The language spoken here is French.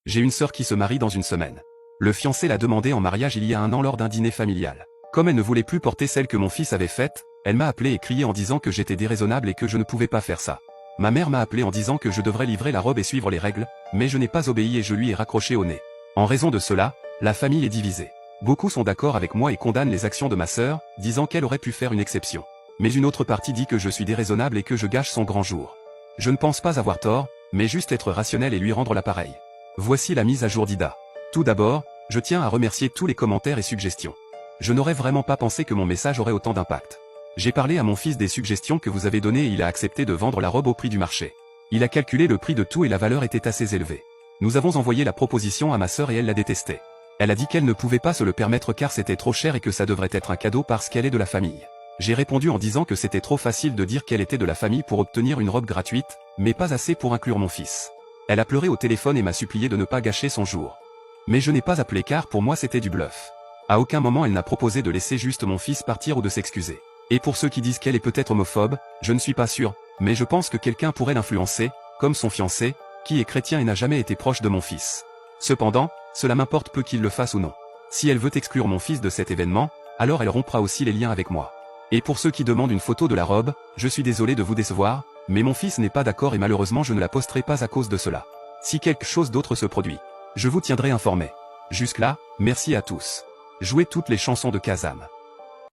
J'ai une sœur qui se marie dans une semaine. Le fiancé l'a demandé en mariage il y a un an lors d'un dîner familial. Comme elle ne voulait plus porter celle que mon fils avait faite, elle m'a appelé et crié en disant que j'étais déraisonnable et que je ne pouvais pas faire ça. Ma mère m'a appelé en disant que je devrais livrer la robe et suivre les règles, mais je n'ai pas obéi et je lui ai raccroché au nez. En raison de cela, la famille est divisée. Beaucoup sont d'accord avec moi et condamnent les actions de ma sœur, disant qu'elle aurait pu faire une exception. Mais une autre partie dit que je suis déraisonnable et que je gâche son grand jour. Je ne pense pas avoir tort, mais juste être rationnel et lui rendre l'appareil. Voici la mise à jour d'Ida. Tout d'abord, je tiens à remercier tous les commentaires et suggestions. Je n'aurais vraiment pas pensé que mon message aurait autant d'impact. J'ai parlé à mon fils des suggestions que vous avez données et il a accepté de vendre la robe au prix du marché. Il a calculé le prix de tout et la valeur était assez élevée. Nous avons envoyé la proposition à ma sœur et elle l'a détestait. Elle a dit qu'elle ne pouvait pas se le permettre car c'était trop cher et que ça devrait être un cadeau parce qu'elle est de la famille. J'ai répondu en disant que c'était trop facile de dire qu'elle était de la famille pour obtenir une robe gratuite, mais pas assez pour inclure mon fils. Elle a pleuré au téléphone et m'a supplié de ne pas gâcher son jour. Mais je n'ai pas appelé car pour moi c'était du bluff. À aucun moment elle n'a proposé de laisser juste mon fils partir ou de s'excuser. Et pour ceux qui disent qu'elle est peut-être homophobe, je ne suis pas sûr, mais je pense que quelqu'un pourrait l'influencer, comme son fiancé, qui est chrétien et n'a jamais été proche de mon fils. Cependant, cela m'importe peu qu'il le fasse ou non. Si elle veut exclure mon fils de cet événement, alors elle rompra aussi les liens avec moi. Et pour ceux qui demandent une photo de la robe, je suis désolé de vous décevoir, mais mon fils n'est pas d'accord et malheureusement je ne la posterai pas à cause de cela. Si quelque chose d'autre se produit, je vous tiendrai informé. Jusque-là, merci à tous. Jouez toutes les chansons de Kazam.